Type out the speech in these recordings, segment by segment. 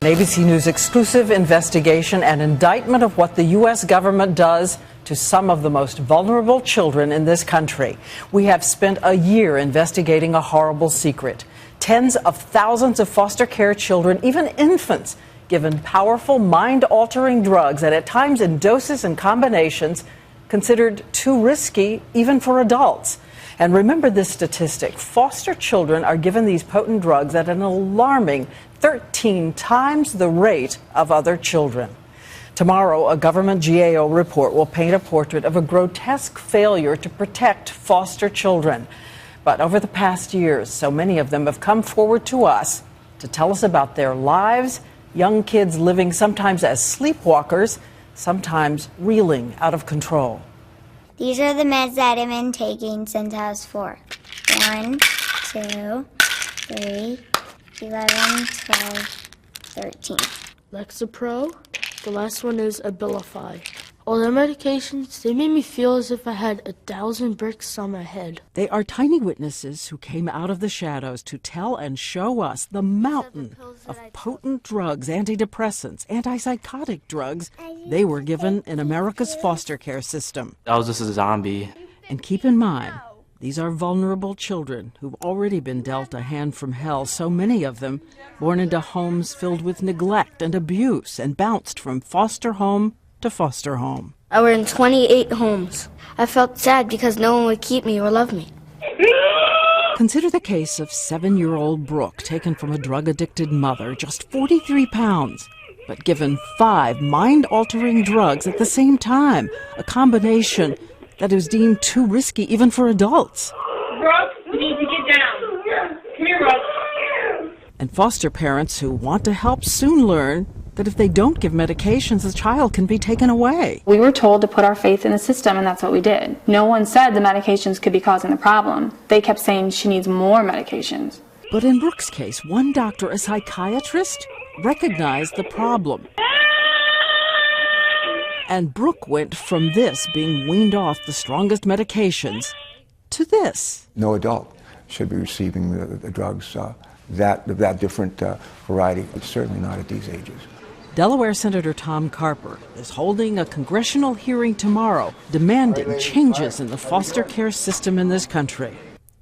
An ABC News exclusive investigation and indictment of what the U.S. government does to some of the most vulnerable children in this country. We have spent a year investigating a horrible secret. Tens of thousands of foster care children, even infants, given powerful mind-altering drugs and at times in doses and combinations considered too risky even for adults. And remember this statistic: foster children are given these potent drugs at an alarming 13 times the rate of other children. Tomorrow, a government GAO report will paint a portrait of a grotesque failure to protect foster children. But over the past years, so many of them have come forward to us to tell us about their lives, young kids living sometimes as sleepwalkers, sometimes reeling out of control. These are the meds that I've been taking since I was 4. 1, 2, 3, 11, 12, 13. Lexapro. The last one is Abilify. All the medications, they made me feel as if I had 1,000 bricks on my head. They are tiny witnesses who came out of the shadows to tell and show us the mountain of potent drugs, antidepressants, antipsychotic drugs they were given in America's foster care system. I was just a zombie. And keep in mind, these are vulnerable children who've already been dealt a hand from hell, so many of them born into homes filled with neglect and abuse and bounced from foster home to foster home. I were in 28 homes. I felt sad because no one would keep me or love me. Consider the case of 7-year-old Brooke, taken from a drug-addicted mother, just 43 pounds, but given 5 mind-altering drugs at the same time, a combination that is deemed too risky even for adults. Brooke, you need to get down. Come here, Brooke. And foster parents who want to help soon learn that if they don't give medications, the child can be taken away. We were told to put our faith in the system, and that's what we did. No one said the medications could be causing the problem. They kept saying she needs more medications. But in Brooke's case, one doctor, a psychiatrist, recognized the problem. And Brooke went from this, being weaned off the strongest medications, to this. No adult should be receiving the drugs that different variety, but certainly not at these ages. Delaware Senator Tom Carper is holding a congressional hearing tomorrow demanding changes in the foster care system in this country.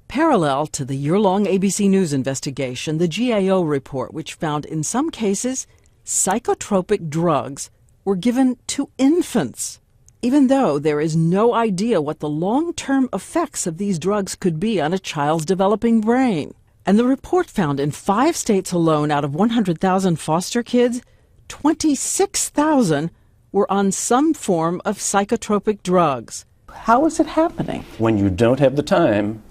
Parallel to the year-long ABC News investigation, the GAO report, which found in some cases psychotropic drugs were given to infants, even though there is no idea what the long-term effects of these drugs could be on a child's developing brain. And the report found in 5 states alone, out of 100,000 foster kids, 26,000 were on some form of psychotropic drugs. How is it happening? When you don't have the time,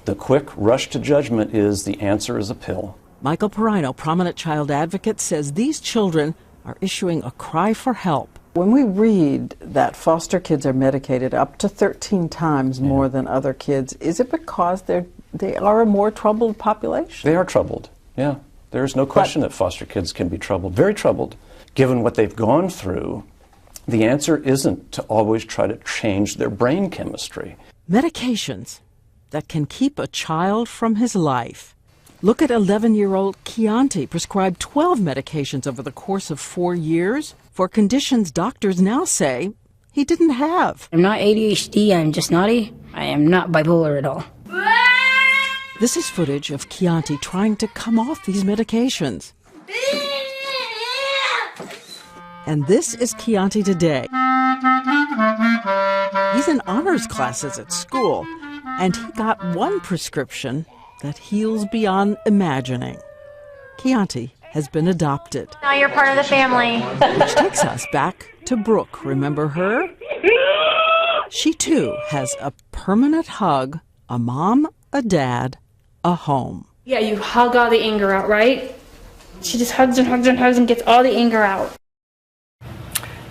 the quick rush to judgment is the answer is a pill. Michael Perino, prominent child advocate, says these children are issuing a cry for help. When we read that foster kids are medicated up to 13 times more than other kids, is it because they are a more troubled population? They are troubled, yeah. There's no question that foster kids can be troubled, very troubled. Given what they've gone through, the answer isn't to always try to change their brain chemistry. Medications that can keep a child from his life. Look at 11-year-old Chianti, prescribed 12 medications over the course of 4 years for conditions doctors now say he didn't have. I'm not ADHD, I'm just naughty. I am not bipolar at all. This is footage of Chianti trying to come off these medications. And this is Chianti today. He's in honors classes at school, and he got one prescription that heals beyond imagining. Chianti has been adopted. Now you're part of the family. Which takes us back to Brooke. Remember her? She too has a permanent hug, a mom, a dad, a home. Yeah, you hug all the anger out, right? She just hugs and hugs and hugs and gets all the anger out.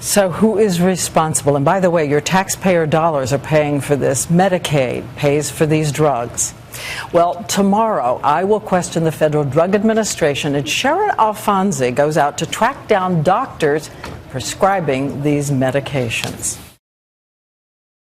So who is responsible? And by the way, your taxpayer dollars are paying for this. Medicaid pays for these drugs. Well, tomorrow I will question the Federal Drug Administration, and Sharon Alfonsi goes out to track down doctors prescribing these medications.